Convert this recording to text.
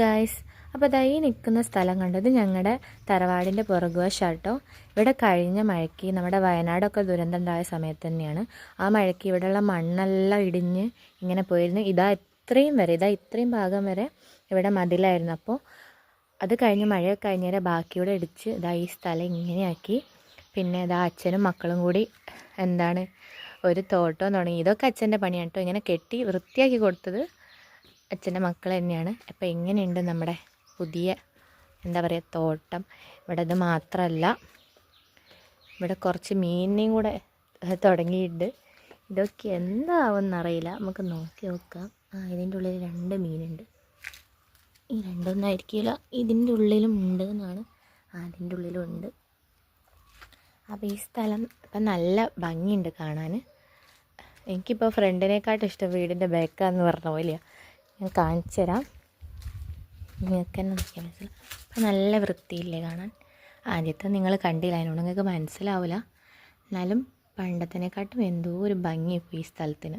Guys, അപ്പോൾ ദാ ഈ നിൽക്കുന്ന സ്ഥലം കണ്ടത് ഞങ്ങളുടെ തറവാടിൻ്റെ പുറകുവശാട്ടോ. ഇവിടെ കഴിഞ്ഞ മഴയ്ക്ക് നമ്മുടെ വയനാടൊക്കെ ദുരന്തം ഉണ്ടായ സമയത്ത് തന്നെയാണ്. ആ മഴയ്ക്ക് ഇവിടെയുള്ള മണ്ണെല്ലാം ഇടിഞ്ഞ് ഇങ്ങനെ പോയിരുന്നു. ഇത്രയും ഭാഗം വരെ ഇവിടെ മതിലായിരുന്നു. അപ്പോൾ അത് കഴിഞ്ഞ് മഴയൊക്കെ കഴിഞ്ഞേരെ ബാക്കിയൂടെ ഇടിച്ച് ഈ സ്ഥലം ഇങ്ങനെയാക്കി. പിന്നെ അച്ഛനും മക്കളും കൂടി ഒരു തോട്ടം തുടങ്ങി. ഇതൊക്കെ അച്ഛൻ്റെ പണിയാണ് കേട്ടോ. ഇങ്ങനെ കെട്ടി വൃത്തിയാക്കി കൊടുത്തത് അച്ഛൻ്റെ മക്കൾ തന്നെയാണ്. അപ്പോൾ എങ്ങനെയുണ്ട് നമ്മുടെ പുതിയ തോട്ടം? ഇവിടെ ഇത് മാത്രമല്ല, ഇവിടെ കുറച്ച് മീനിനെയും കൂടെ തുടങ്ങിയിട്ടുണ്ട്. ഇതൊക്കെ എന്താവുമെന്നറിയില്ല, നമുക്ക് നോക്കി നോക്കാം. ഇതിൻ്റെ ഉള്ളിൽ 2 മീനുണ്ട്. ഈ രണ്ടൊന്നായിരിക്കില്ല, ഇതിൻ്റെ ഉള്ളിലും ഉണ്ട് എന്നാണ്. അതിൻ്റെ ഉള്ളിലും ഉണ്ട്. അപ്പോൾ ഈ സ്ഥലം ഇപ്പം നല്ല ഭംഗിയുണ്ട് കാണാൻ. എനിക്കിപ്പോൾ ഫ്രണ്ടിനെക്കാട്ടും ഇഷ്ടം വീടിൻ്റെ ബാക്കാന്ന് പറഞ്ഞ പോലെയാണ്. ഞാൻ കാണിച്ചു തരാം, നിങ്ങൾക്ക് തന്നെ നോക്കിയാൽ മനസ്സിലാവും. അപ്പം നല്ല വൃത്തിയില്ലേ കാണാൻ? ആദ്യത്തെ നിങ്ങൾ കണ്ടില്ല, അതിനോട് നിങ്ങൾക്ക് മനസ്സിലാവില്ല. എന്നാലും പണ്ടത്തിനെക്കാട്ടും എന്തോ ഒരു ഭംഗി ഇപ്പോൾ ഈ സ്ഥലത്തിന്.